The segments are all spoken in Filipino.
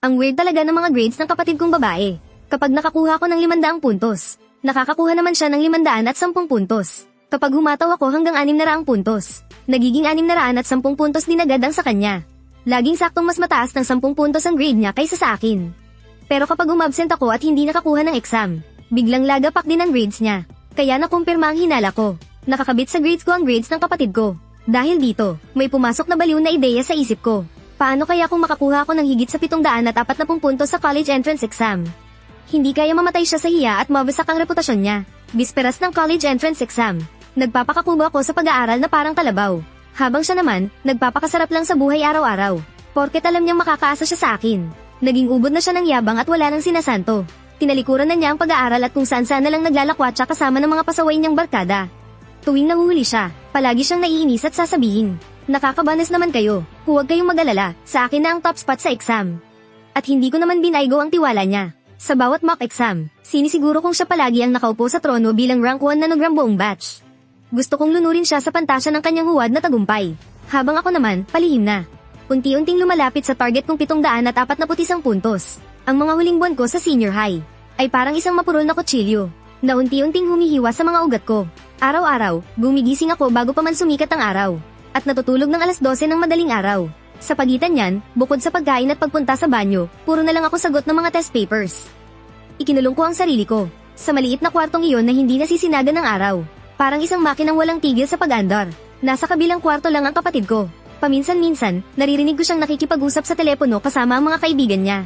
Ang weird talaga ng mga grades ng kapatid kong babae. Kapag nakakuha ko ng 500 puntos, nakakakuha naman siya ng 510 puntos. Kapag humataw ako hanggang 600 puntos, nagiging 610 puntos din agad ang sa kanya. Laging saktong mas mataas ng 10 puntos ang grade niya kaysa sa akin. Pero kapag umabsent ako at hindi nakakuha ng exam, biglang lagapak din ang grades niya. Kaya nakumpirma ang hinala ko. Nakakabit sa grades ko ang grades ng kapatid ko. Dahil dito, may pumasok na baliw na ideya sa isip ko. Paano kaya kung makakuha ako ng higit sa 740 puntos sa college entrance exam? Hindi kaya mamatay siya sa hiya at mabasak ang reputasyon niya. Bisperas ng college entrance exam, nagpapakakubo ako sa pag-aaral na parang kalabaw. Habang siya naman, nagpapakasarap lang sa buhay araw-araw. Porket alam niyang makakaasa siya sa akin. Naging ubod na siya ng yabang at wala nang sinasanto. Tinalikuran na niya ang pag-aaral at kung saan-saan na lang naglalakwatsa kasama ng mga pasaway niyang barkada. Tuwing nahuhuli siya, palagi siyang naiinis at sasabihin, "Nakakabanas naman kayo, huwag kayong mag-alala, sa akin na ang top spot sa exam." At hindi ko naman binaygo ang tiwala niya. Sa bawat mock exam, sinisiguro kong siya palagi ang nakaupo sa trono bilang rank 1 nanogram buong batch. Gusto kong lunurin siya sa pantasya ng kanyang huwad na tagumpay. Habang ako naman, palihim na. Unti-unting lumalapit sa target kong 741 puntos. Ang mga huling buwan ko sa senior high ay parang isang mapurol na kutsilyo na unti-unting humihiwa sa mga ugat ko. Araw-araw, gumigising ako bago pa man sumikat ang araw at natutulog ng alas 12 ng madaling araw. Sa pagitan niyan, bukod sa pagkain at pagpunta sa banyo, puro na lang ako sagot ng mga test papers. Ikinulong ko ang sarili ko sa maliit na kwartong iyon na hindi nasisinagan ng araw. Parang isang makinang walang tigil sa pag-andar. Nasa kabilang kwarto lang ang kapatid ko. Paminsan-minsan, naririnig ko siyang nakikipag-usap sa telepono kasama ang mga kaibigan niya.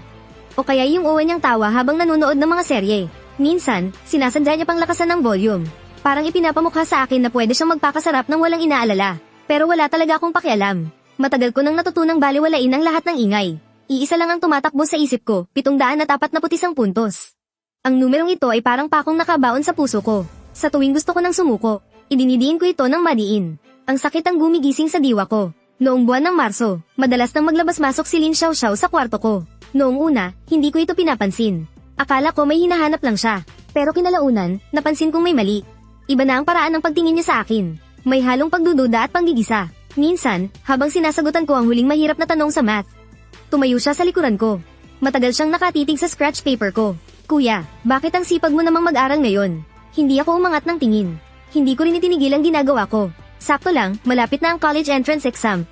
O kaya yung uwan niyang tawa habang nanonood ng mga serye. Minsan, sinasadya niya pang lakasan ng volume. Parang ipinapamukha sa akin na pwede siyang magpakasarap ng walang inaalala. Pero wala talaga akong pakialam. Matagal ko nang natutunang baliwalain ang lahat ng ingay. Iisa lang ang tumatakbo sa isip ko, 741 puntos. Ang numerong ito ay parang pakong nakabaon sa puso ko. Sa tuwing gusto ko nang sumuko, idinidiin ko ito ng madiin. Ang sakit ang gumigising sa diwa ko. Noong buwan ng Marso, madalas nang maglabas-masok si Lin Xiaoxiao sa kwarto ko. Noong una, hindi ko ito pinapansin. Akala ko may hinahanap lang siya. Pero kinalaunan, napansin kong may mali. Iba na ang paraan ng pagtingin niya sa akin. May halong pagdududa at panggigisa. Minsan, habang sinasagutan ko ang huling mahirap na tanong sa math, tumayo siya sa likuran ko. Matagal siyang nakatitig sa scratch paper ko. "Kuya, bakit ang sipag mo namang mag-aral ngayon?" Hindi ako umangat ng tingin. Hindi ko rin itinigil ang ginagawa ko. Sakto lang, malapit na ang college entrance exam.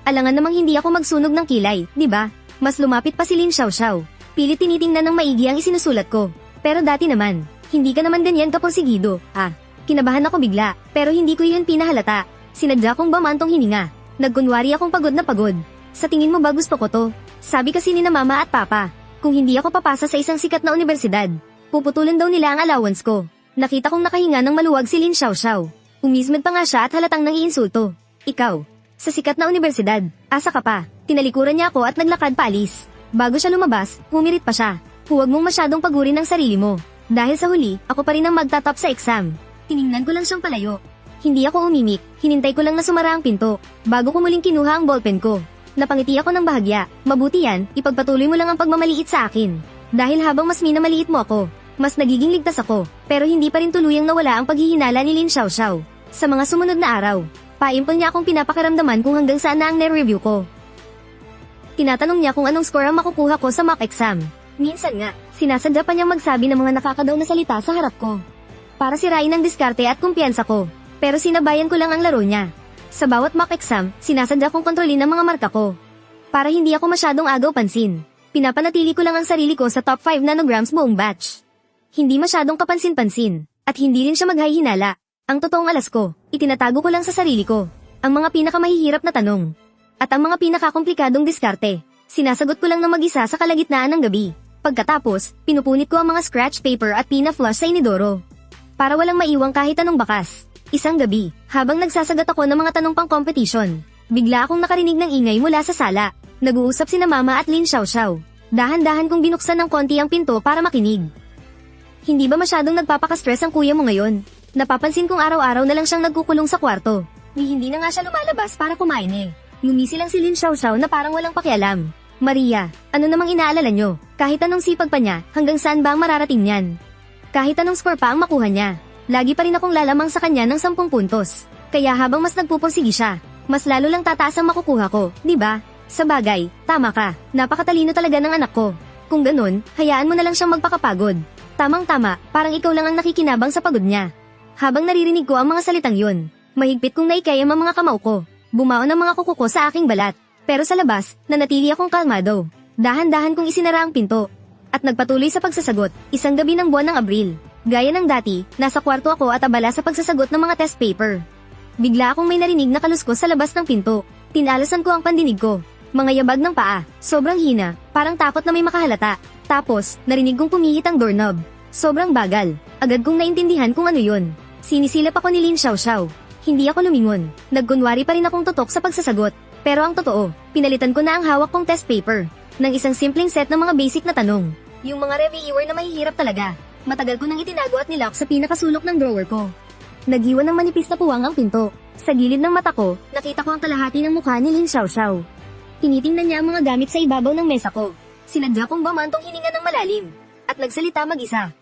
Alangan namang hindi ako magsunog ng kilay, di ba? Mas lumapit pa si Lin Xiaoxiao. Pilit tinitingnan ng maigi ang isinusulat ko. Pero dati naman, hindi ka naman ganyan kaporsigido. Kinabahan ako bigla, pero hindi ko yun pinahalata. Sinadya kong bamantong hininga. Nagkunwari akong pagod na pagod. "Sa tingin mo ba gusto ko to?" Sabi kasi ni na mama at papa. Kung hindi ako papasa sa isang sikat na universidad, puputulan daw nila ang allowance ko. Nakita kong nakahinga ng maluwag si Lin Xiaoxiao. Umismed pa nga siya at halatang nang-iinsulto. "Ikaw, sa sikat na universidad, asa ka pa?" Tinalikuran niya ako at naglakad paalis. Bago siya lumabas, humirit pa siya. "Huwag mong masyadong pagurin ang sarili mo. Dahil sa huli, ako pa rin ang magtatop sa exam." Tiningnan ko lang siyang palayo. Hindi ako umimik, hinintay ko lang na sumara ang pinto. Bago ko muling kinuha ang ballpen ko. Napangiti ako ng bahagya. "Mabuti yan, ipagpatuloy mo lang ang pagmamaliit sa akin. Dahil habang mas minamaliit mo ako, mas nagiging ligtas ako." Pero hindi pa rin tuluyang nawala ang paghihinala ni Lin Xiaoxiao. Sa mga sumunod na araw, paimpol niya akong pinapakiramdaman kung hanggang saan na ang na-review ko. Tinatanong niya kung anong score ang makukuha ko sa mock exam. Minsan nga, sinasadya pa niyang magsabi ng mga nakakadaw na salita sa harap ko. Para sirain ang diskarte at kumpiyansa ko. Pero sinabayan ko lang ang laro niya. Sa bawat mock exam, sinasadya kong kontrolin ang mga marka ko. Para hindi ako masyadong agaw pansin. Pinapanatili ko lang ang sarili ko sa top 5 nanograms buong batch. Hindi masyadong kapansin-pansin, at hindi rin siya maghahinala. Ang totoong alas ko, itinatago ko lang sa sarili ko. Ang mga pinakamahihirap na tanong. At ang mga pinakakomplikadong diskarte. Sinasagot ko lang ng mag-isa sa kalagitnaan ng gabi. Pagkatapos, pinupunit ko ang mga scratch paper at pina-flush sa inidoro. Para walang maiwang kahit anong bakas. Isang gabi, habang nagsasagot ako ng mga tanong pang competition, bigla akong nakarinig ng ingay mula sa sala. Nag-uusap sina Mama at Lin Xiaoxiao. Dahan-dahan kong binuksan ng konti ang pinto para makinig. "Hindi ba masyadong nagpapaka-stress ang kuya mo ngayon?" Napapansin kong araw-araw na lang siyang nagkukulong sa kwarto. Hindi na nga siya lumalabas para kumain. Ngumisi lang si Lin Xiaoxiao na parang walang pakialam. "Maria, ano namang inaalala nyo? Kahit anong sipag pa niya, hanggang saan ba ang mararating niyan? Kahit anong score pa ang makuha niya, lagi pa rin akong lalamang sa kanya ng 10 puntos. Kaya habang mas nagpupursigi siya, mas lalo lang tataas ang makukuha ko, di ba? Sa bagay, tama ka. Napakatalino talaga ng anak ko. Kung ganun, hayaan mo na lang siyang magpakapagod. Tamang-tama, parang ikaw lang ang nakikinabang sa pagod niya. Habang naririnig ko ang mga salitang yun, mahigpit kong naikayam ang mga kamao ko. Bumaon ang mga kuko ko sa aking balat. Pero sa labas, nanatili akong kalmado. Dahan-dahan kong isinara ang pinto. At nagpatuloy sa pagsasagot, isang gabi ng buwan ng Abril. Gaya ng dati, nasa kwarto ako at abala sa pagsasagot ng mga test paper. Bigla akong may narinig na kaluskos sa labas ng pinto. Tinalasan ko ang pandinig ko. Mga yabag ng paa, sobrang hina, parang takot na may makahalata. Tapos, narinig kong pumihit ang doorknob. Sobrang bagal. Agad kong naintindihan kung ano yun. Sinisilap ako ni Lin Xiaoxiao. Hindi ako lumingon. Nagkunwari pa rin akong tutok sa pagsasagot. Pero ang totoo, pinalitan ko na ang hawak kong test paper ng isang simpleng set ng mga basic na tanong. Yung mga reviewer na mahihirap talaga. Matagal ko nang itinago at nilock sa pinakasulok ng drawer ko. Nag-iwan ng manipis na puwang ang pinto. Sa gilid ng mata ko, nakita ko ang kalahati ng mukha ni Lin Xiaoxiao. Tinitingnan niya ang mga gamit sa ibabaw ng mesa ko. Sinadya kong bamantong hininga ng malalim. At nagsalita mag-isa.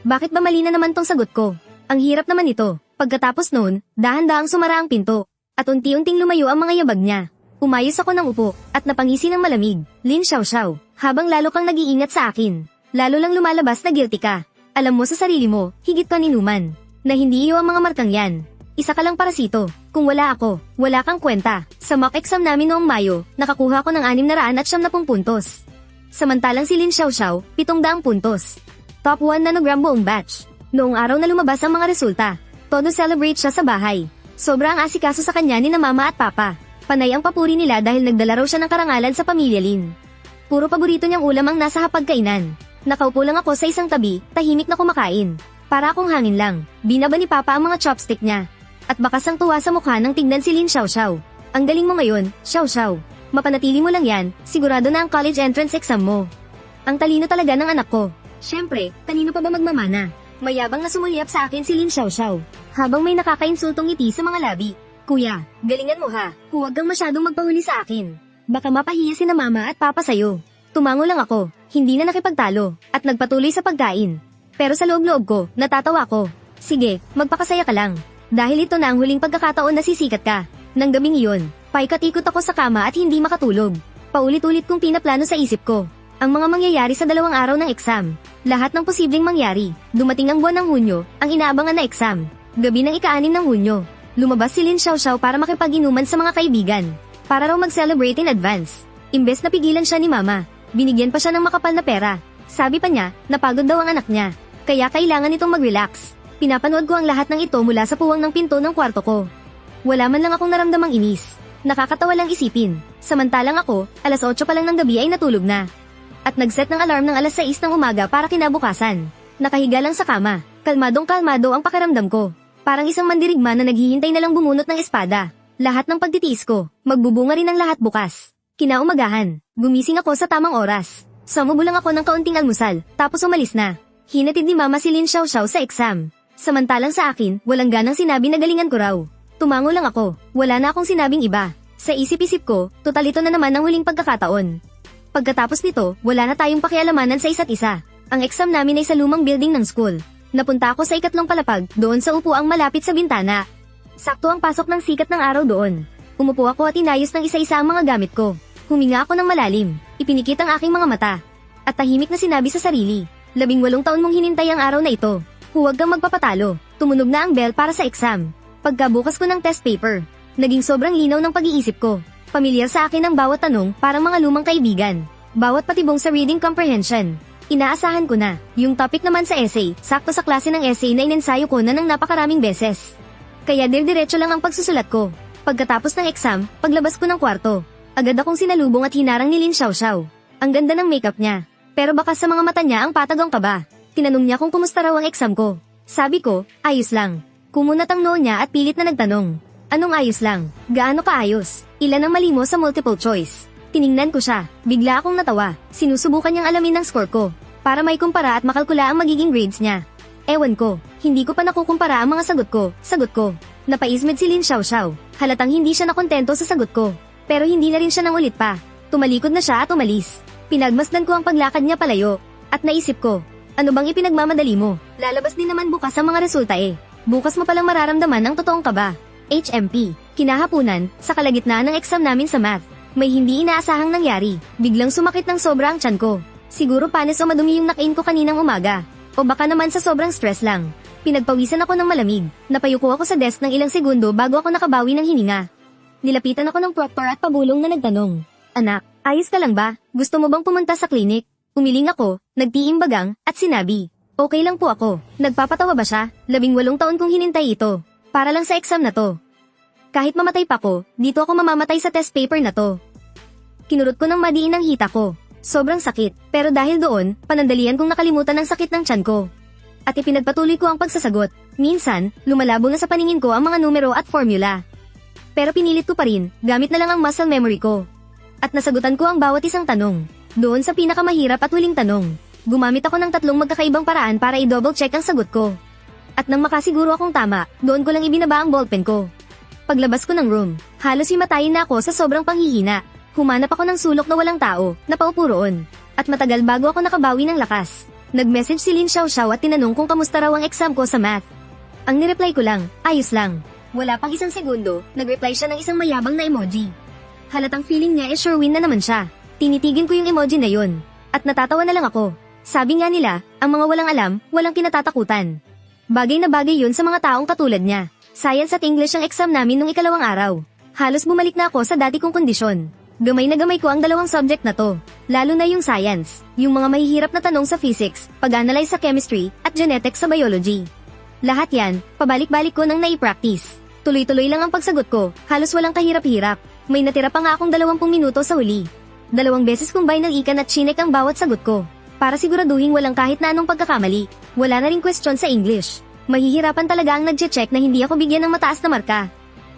Bakit ba mali na naman tong sagot ko? Ang hirap naman ito. Pagkatapos noon, dahan-dahang sumara ang pinto. At unti-unting lumayo ang mga yabag niya. Umayos ako ng upo, at napangisi ng malamig. Lin Xiaoxiao, habang lalo kang nag-iingat sa akin. Lalo lang lumalabas na guilty ka. Alam mo sa sarili mo, higit ka ninuman. Na hindi iyo ang mga markang yan. Isa ka lang parasito. Kung wala ako, wala kang kwenta. Sa mock exam namin noong Mayo, nakakuha ko ng 670 puntos. Samantalang si Lin Xiaoxiao, 700 puntos. Top 1 nanogram buong batch. Noong araw na lumabas ang mga resulta, todo celebrate siya sa bahay. Sobrang asikaso sa kanya ni na mama at papa. Panay ang papuri nila dahil nagdala raw siya ng karangalan sa pamilya Lin. Puro paborito niyang ulam ang nasa hapagkainan. Nakaupo lang ako sa isang tabi, tahimik na kumakain. Para akong hangin lang, binaba ni papa ang mga chopstick niya. At bakas ang tuwa sa mukha nang tignan si Lin Xiaoxiao. Ang galing mo ngayon, Xiaoxiao. Mapanatili mo lang yan, sigurado na ang college entrance exam mo. Ang talino talaga ng anak ko. Siyempre, kanino pa ba magmamana? Mayabang na sumulyap sa akin si Lin Xiaoxiao. Habang may nakakainsultong ngiti sa mga labi. Kuya, galingan mo ha. Huwag kang masyadong magpahuli sa akin. Baka mapahiya si na mama at papa sa'yo. Tumango lang ako, hindi na nakipagtalo, at nagpatuloy sa pagkain. Pero sa loob-loob ko, natatawa ko. Sige, magpakasaya ka lang. Dahil ito na ang huling pagkakataon na sisikat ka. Nang gabing iyon, paikot-ikot ako sa kama at hindi makatulog. Paulit-ulit kong pinaplano sa isip ko. Ang mga mangyayari sa 2 araw ng exam. Lahat ng posibleng mangyari. Dumating ang buwan ng Hunyo, ang inaabangan na exam. Gabi ng ika-6 ng Hunyo. Lumabas si Lin Xiaoxiao para makipag-inuman sa mga kaibigan. Para raw mag-celebrate in advance. Imbes na pigilan siya ni mama, binigyan pa siya ng makapal na pera. Sabi pa niya, napagod daw ang anak niya. Kaya kailangan itong mag-relax. Pinapanood ko ang lahat ng ito mula sa puwang ng pinto ng kwarto ko. Wala man lang akong naramdamang inis. Nakakatawa lang isipin. Samantalang ako, alas 8 pa lang ng gabi ay natulog na. At nag-set ng alarm ng alas 6 ng umaga para kinabukasan. Nakahiga lang sa kama. Kalmadong-kalmado ang pakiramdam ko. Parang isang mandirigma na naghihintay na lang bumunot ng espada. Lahat ng pagtitiis ko, magbubunga rin ang lahat bukas. Kinaumagahan, gumising ako sa tamang oras. Sumubo lang ako ng kaunting almusal, tapos umalis na. Hinatid ni mama si Lin Xiaoxiao sa exam. Samantalang sa akin, walang ganang sinabi na galingan ko raw. Tumango lang ako, wala na akong sinabing iba. Sa isip-isip ko, total ito na naman ang huling pagkakataon. Pagkatapos nito, wala na tayong pakialamanan sa isa't isa. Ang exam namin ay sa lumang building ng school. Napunta ako sa ikatlong palapag, doon sa upuang malapit sa bintana. Sakto ang pasok ng sikat ng araw doon. Umupo ako at inayos ng isa-isa ang mga gamit ko. Huminga ako ng malalim, ipinikit ang aking mga mata. At tahimik na sinabi sa sarili, 18 taon mong hinintay ang araw na ito. Huwag kang magpapatalo. Tumunog na ang bell para sa exam. Pagkabukas ko ng test paper, naging sobrang linaw ng pag-iisip ko. Pamilyar sa akin ang bawat tanong, parang mga lumang kaibigan. Bawat patibong sa reading comprehension. Inaasahan ko na. Yung topic naman sa essay, sakto sa klase ng essay na inensayo ko na ng napakaraming beses. Kaya dir-diretso lang ang pagsusulat ko. Pagkatapos ng exam, paglabas ko ng kwarto, agad akong sinalubong at hinarang ni Lin Xiaoxiao. Ang ganda ng makeup niya. Pero baka sa mga mata niya ang patagong kaba. Tinanong niya kung kumusta raw ang exam ko. Sabi ko, ayos lang. Kumunat ang noo niya at pilit na nagtanong. Anong ayos lang? Gaano kaayos? Ilan ang mali mo sa multiple choice? Tiningnan ko siya. Bigla akong natawa. Sinusubukan niyang alamin ang score ko. Para may kumpara at makalkula ang magiging grades niya. Ewan ko, hindi ko pa nakukumpara ang mga sagot ko. Napaismed si Lin Xiaoxiao. Halatang hindi siya nakontento sa sagot ko. Pero hindi na rin siya nangulit pa. Tumalikod na siya at umalis. Pinagmasdan ko ang paglakad niya palayo. At naisip ko, ano bang ipinagmamadali mo? Lalabas din naman bukas ang mga resulta eh. Bukas mo palang mararamdaman ang totoong kaba. HMP, kinahapunan, sa kalagitnaan ng exam namin sa math. May hindi inaasahang nangyari. Biglang sumakit ng sobra ang tiyan ko. Siguro panis o madumi yung nakain ko kaninang umaga. O baka naman sa sobrang stress lang. Pinagpawisan ako ng malamig. Napayuko ako sa desk ng ilang segundo bago ako nakabawi ng hininga. Nilapitan ako ng proctor at pabulong na nagtanong. Anak, ayos ka lang ba? Gusto mo bang pumunta sa klinik? Umiling ako, nagtiimbagang, at sinabi. Okay lang po ako. Nagpapatawa ba siya? 18 taon kong hinintay ito. Para lang sa exam na to. Kahit mamatay pa ko, dito ako mamamatay sa test paper na to. Kinurot ko ng madiin ang hita ko. Sobrang sakit, pero dahil doon, panandalian kong nakalimutan ang sakit ng tiyan ko. At ipinagpatuloy ko ang pagsasagot. Minsan, lumalabo na sa paningin ko ang mga numero at formula. Pero pinilit ko pa rin, gamit na lang ang muscle memory ko. At nasagutan ko ang bawat isang tanong. Doon sa pinakamahirap at huling tanong, gumamit ako ng 3 magkakaibang paraan para i-double check ang sagot ko. At nang makasiguro akong tama, doon ko lang ibinaba ang ballpen ko. Paglabas ko ng room, halos himatayin na ako sa sobrang panghihina. Humanap ako ng sulok na walang tao, napaupo roon. At matagal bago ako nakabawi ng lakas. Nag-message si Lin Xiaoxiao at tinanong kung kamusta raw ang exam ko sa math. Ang nireply ko lang, ayos lang. Wala pang isang segundo, nag-reply siya ng isang mayabang na emoji. Halatang feeling niya sure win na naman siya. Tinitigin ko yung emoji na yun. At natatawa na lang ako. Sabi nga nila, ang mga walang alam, walang kinatatakutan. Bagay na bagay yun sa mga taong katulad niya. Science at English ang exam namin nung ikalawang araw. Halos bumalik na ako sa dati kong kondisyon. Gamay na gamay ko ang 2 subject na to. Lalo na yung science, yung mga mahihirap na tanong sa physics, pag-analyze sa chemistry, at genetics sa biology. Lahat yan, pabalik-balik ko nang nai-practice. Tuloy-tuloy lang ang pagsagot ko, halos walang kahirap-hirap. May natira pa nga akong 20 minuto sa huli. 2 beses kong binalikan at chinek ang bawat sagot ko. Para siguraduhin walang kahit na anong pagkakamali. Wala na ring question sa English. Mahihirapan talaga ang nagche-check na hindi ako bigyan ng mataas na marka.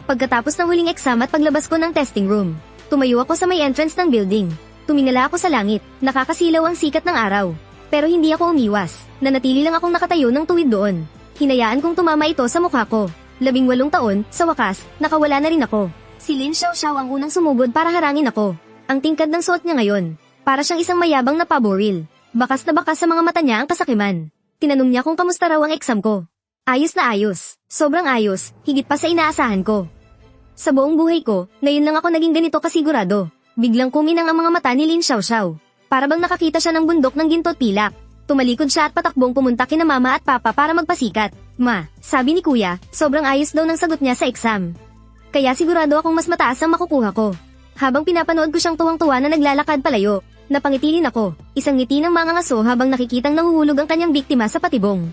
Pagkatapos ng huling exam at paglabas ko ng testing room, tumayo ako sa may entrance ng building. Tumingala ako sa langit, nakakasilaw ang sikat ng araw. Pero hindi ako umiwas, nanatili lang akong nakatayo ng tuwid doon. Hinayaan kong tumama ito sa mukha ko. 18 taon, sa wakas, nakawala na rin ako. Si Lin Xiaoxiao ang unang sumugod para harangin ako. Ang tingkad ng suot niya ngayon, para siyang isang mayabang na paboril. Bakas na bakas sa mga mata niya ang kasakiman. Tinanong niya kung kamusta raw ang exam ko. Ayos na ayos, sobrang ayos, higit pa sa inaasahan ko. Sa buong buhay ko, ngayon lang ako naging ganito kasigurado. Biglang kuminang ang mga mata ni Lin Xiaoxiao. Para bang nakakita siya ng bundok ng ginto at pilak. Tumalikod siya at patakbong pumunta kina mama at papa para magpasikat. Ma, sabi ni kuya, sobrang ayos daw ng sagot niya sa exam. Kaya sigurado akong mas mataas ang makukuha ko. Habang pinapanood ko siyang tuwang-tuwa na naglalakad palayo, napangitilin ako, isang ngiti ng mga ngaso habang nakikitang nahuhulog ang kanyang biktima sa patibong.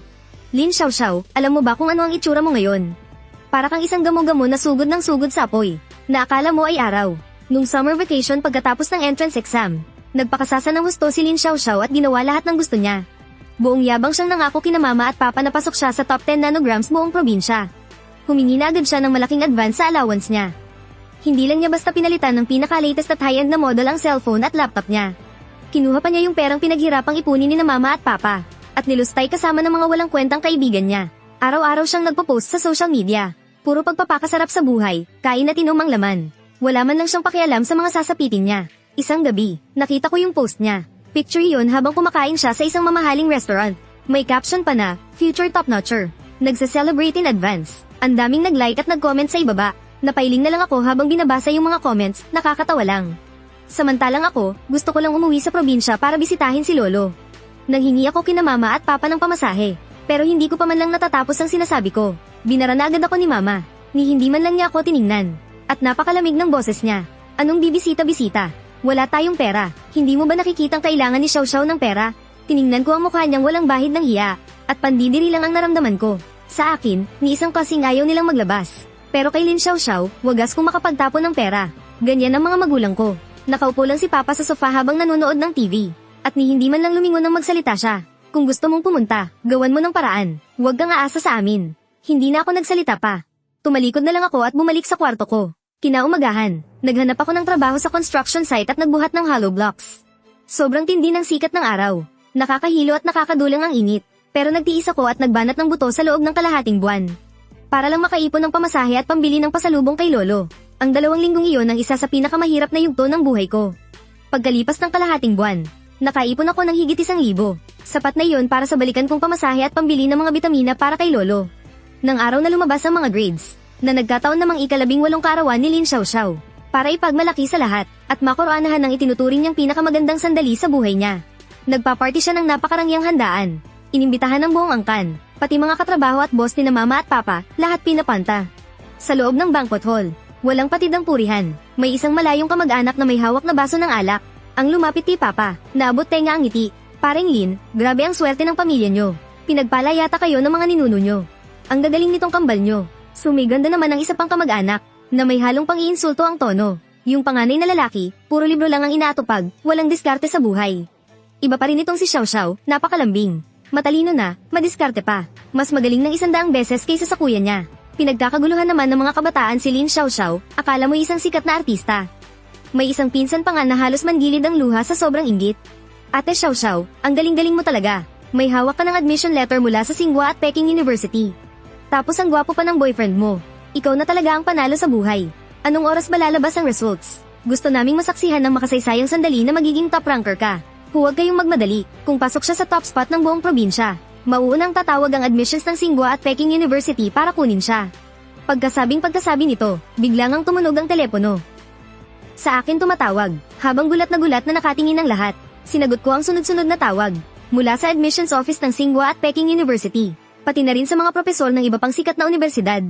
Lin Xiaoxiao, alam mo ba kung ano ang itsura mo ngayon? Para kang isang gamo-gamo na sugod ng sugod sa apoy, na akala mo ay araw. Nung summer vacation pagkatapos ng entrance exam, nagpakasasa ng husto si Lin Xiaoxiao at ginawa lahat ng gusto niya. Buong yabang siyang nangako kina mama at papa na pasok siya sa top 10 nanograms buong probinsya. Humingi na agad siya ng malaking advance sa allowance niya. Hindi lang niya basta pinalitan ng pinaka-latest at high-end na model ang cellphone at laptop niya. Kinuha pa niya yung perang pinaghirapang ipunin ni na mama at papa, at nilustay kasama ng mga walang kwentang kaibigan niya. Araw-araw siyang nagpo-post sa social media. Puro pagpapakasarap sa buhay, kain at inom ang laman. Wala man lang siyang pakialam sa mga sasapitin niya. Isang gabi, nakita ko yung post niya. Picture yun habang kumakain siya sa isang mamahaling restaurant. May caption pa na, Future Top-Notcher. Nagsa-celebrate in advance. Ang daming nag-like at nag-comment sa ibaba. Napailing na lang ako habang binabasa yung mga comments, nakakatawa lang. Samantalang ako, gusto ko lang umuwi sa probinsya para bisitahin si Lolo. Nanghingi ako kina mama at papa ng pamasahe. Pero hindi ko pa man lang natatapos ang sinasabi ko. Binara na agad ako ni mama. Ni hindi man lang niya ako tiningnan. At napakalamig ng boses niya. Anong bibisita-bisita? Wala tayong pera. Hindi mo ba nakikitang kailangan ni Xiaoxiao ng pera? Tiningnan ko ang mukha niyang walang bahid ng hiya. At pandidiri lang ang naramdaman ko. Sa akin, ni isang kasing ayaw nilang maglabas. Pero kay Lin Xiaoxiao, wagas kong makapagtapon ng pera. Ganyan ang mga magulang ko. Nakaupo lang si papa sa sofa habang nanonood ng TV. At ni hindi man lang lumingon nang magsalita siya. Kung gusto mong pumunta, gawan mo ng paraan. Huwag kang aasa sa amin. Hindi na ako nagsalita pa. Tumalikod na lang ako at bumalik sa kwarto ko. Kinaumagahan, naghanap ako ng trabaho sa construction site at nagbuhat ng hollow blocks. Sobrang tindi ng sikat ng araw. Nakakahilo at nakakadulang ang init. Pero nagtiis ako at nagbanat ng buto sa loob ng kalahating buwan. Para lang makaipon ng pamasahe at pambili ng pasalubong kay Lolo. Ang 2 linggong iyon ang isa sa pinakamahirap na yugto ng buhay ko. Pagkalipas ng kalahating buwan, nakaipon ako ng higit 1,000. Sapat na iyon para sa balikan kong pamasahe at pambili ng mga bitamina para kay Lolo. Nang araw na lumabas ang mga grades, na nagkataon namang ika-18 kaarawan ni Lin Xiaoxiao, para ipagmalaki sa lahat, at makoroanahan ng itinuturing niyang pinakamagandang sandali sa buhay niya. Nagpaparty siya ng napakarangyang handaan. Inimbitahan ng buong angkan, pati mga katrabaho at boss ni na mama at papa, lahat pinapanta. Sa loob ng banquet hall, walang patid ang purihan. May isang malayong kamag-anak na may hawak na baso ng alak. Ang lumapit kay papa, naabot tenga ang ngiti. Paring Lin, grabe ang swerte ng pamilya nyo. Pinagpala yata kayo ng mga ninuno nyo. Ang gagaling nitong kambal nyo. Sumiganda naman ang isa pang kamag-anak, na may halong pang-iinsulto ang tono. Yung panganay na lalaki, puro libro lang ang inaatupag, walang diskarte sa buhay. Iba pa rin itong si Xiao Xiao, napakalambing. Matalino na, madiskarte pa. Mas magaling ng 100 beses kaysa sa kuya niya. Pinagkakaguluhan naman ng mga kabataan si Lin Xiao Xiao, akala mo isang sikat na artista. May isang pinsan pa nga na halos manggilid ang luha sa sobrang inggit. Ate Xiao Xiao, ang galing-galing mo talaga. May hawak ka ng admission letter mula sa Tsinghua at Peking University. Tapos ang gwapo pa ng boyfriend mo. Ikaw na talaga ang panalo sa buhay. Anong oras ba lalabas ang results? Gusto naming masaksihan ng makasaysayang sandali na magiging top ranker ka. Huwag kayong magmadali. Kung pasok siya sa top spot ng buong probinsya, mauunang tatawag ang admissions ng Tsinghua at Peking University para kunin siya. Pagkasabi nito, biglang ang tumunog ang telepono. Sa akin tumatawag, habang gulat na nakatingin ang lahat. Sinagot ko ang sunod-sunod na tawag, mula sa admissions office ng Tsinghua at Peking University, pati na rin sa mga propesor ng iba pang sikat na universidad.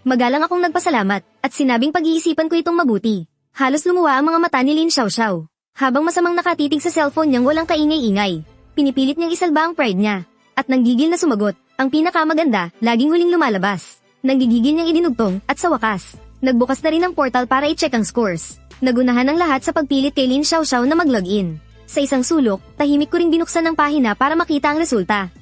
Magalang akong nagpasalamat, at sinabing pag-iisipan ko itong mabuti. Halos lumuwa ang mga mata ni Lin Xiao Xiao. Habang masamang nakatitig sa cellphone niyang walang kaingay-ingay, pinipilit niyang isalba ang pride niya. At nanggigil na sumagot, ang pinakamaganda, laging huling lumalabas. Nanggigigil niyang idinugtong, at sa wakas, nagbukas na rin ang portal para i-check ang scores. Nagunahan ang lahat sa pagpilit kay Lin Xiao Xiao na mag-login. Sa isang sulok, tahimik ko ring binuksan ang pahina para makita ang resulta.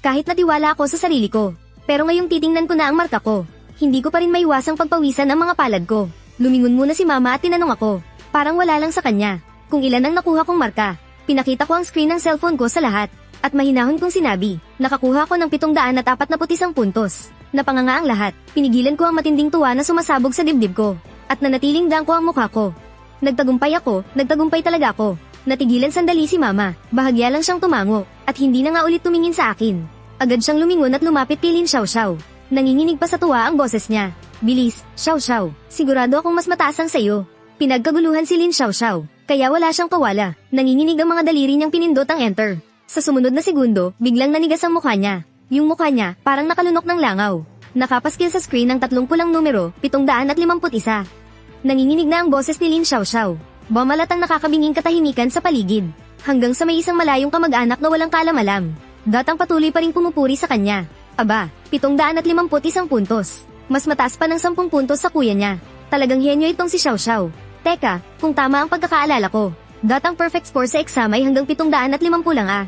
Kahit natiwala ako sa sarili ko, pero ngayong titingnan ko na ang marka ko, hindi ko pa rin maiwasang pagpawisan ang mga palad ko. Lumingon muna si mama at tinanong ako, parang wala lang sa kanya, kung ilan ang nakuha kong marka. Pinakita ko ang screen ng cellphone ko sa lahat, at mahinahon kong sinabi, nakakuha ko ng 741 puntos. Napanganga ang lahat, pinigilan ko ang matinding tuwa na sumasabog sa dibdib ko, at nanatiling dangko ang mukha ko. Nagtagumpay talaga ako. Natigilan sandali si mama, bahagya lang siyang tumango, at hindi na nga ulit tumingin sa akin. Agad siyang lumingon at lumapit kay Lin Xiao Xiao. Nanginginig pa sa tuwa ang boses niya. Bilis, Xiao Xiao, sigurado akong mas mataas ang sayo. Pinagkaguluhan si Lin Xiao Xiao, kaya wala siyang kawala. Nanginginig ang mga daliri niyang pinindot ang enter. Sa sumunod na segundo, biglang nanigas ang mukha niya. Yung mukha niya, parang nakalunok ng langaw. Nakapaskil sa screen ng 30 pulang numero, 751. Nanginginig na ang boses ni Lin Xiao Xiao. Bumalatang nakakabinging katahimikan sa paligid. Hanggang sa may isang malayong kamag-anak na walang kaalam-alam. Datang patuloy pa rin pumupuri sa kanya. Aba, 751 puntos. Mas mataas pa ng 10 puntos sa kuya niya. Talagang henyo itong si Xiao Xiao. Teka, kung tama ang pagkakaalala ko, datang perfect score sa exam ay hanggang 750 lang ah.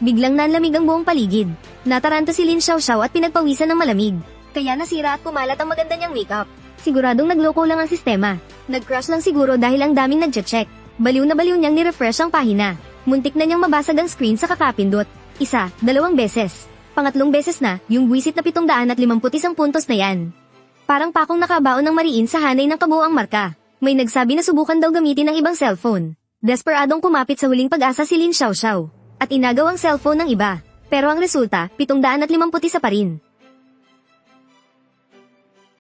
Biglang nanlamig ang buong paligid. Nataranta si Lin Xiao Xiao at pinagpawisan ng malamig. Kaya nasira at kumalat ang maganda niyang makeup. Siguradong nagloko lang ang sistema. Nag-crash lang siguro dahil ang daming nagche-check. Baliw na baliw niyang ni-refresh ang pahina. Muntik na niyang mabasag ang screen sa kakapindot. 1, 2 beses. Pangatlong beses na, yung buwisit na 751 puntos na yan. Parang pakong nakabaon ng mariin sa hanay ng kabuoang marka. May nagsabi na subukan daw gamitin ng ibang cellphone. Desperadong kumapit sa huling pag-asa si Lin Xiao Xiao. At inagaw ang cellphone ng iba. Pero ang resulta, 751 pa rin.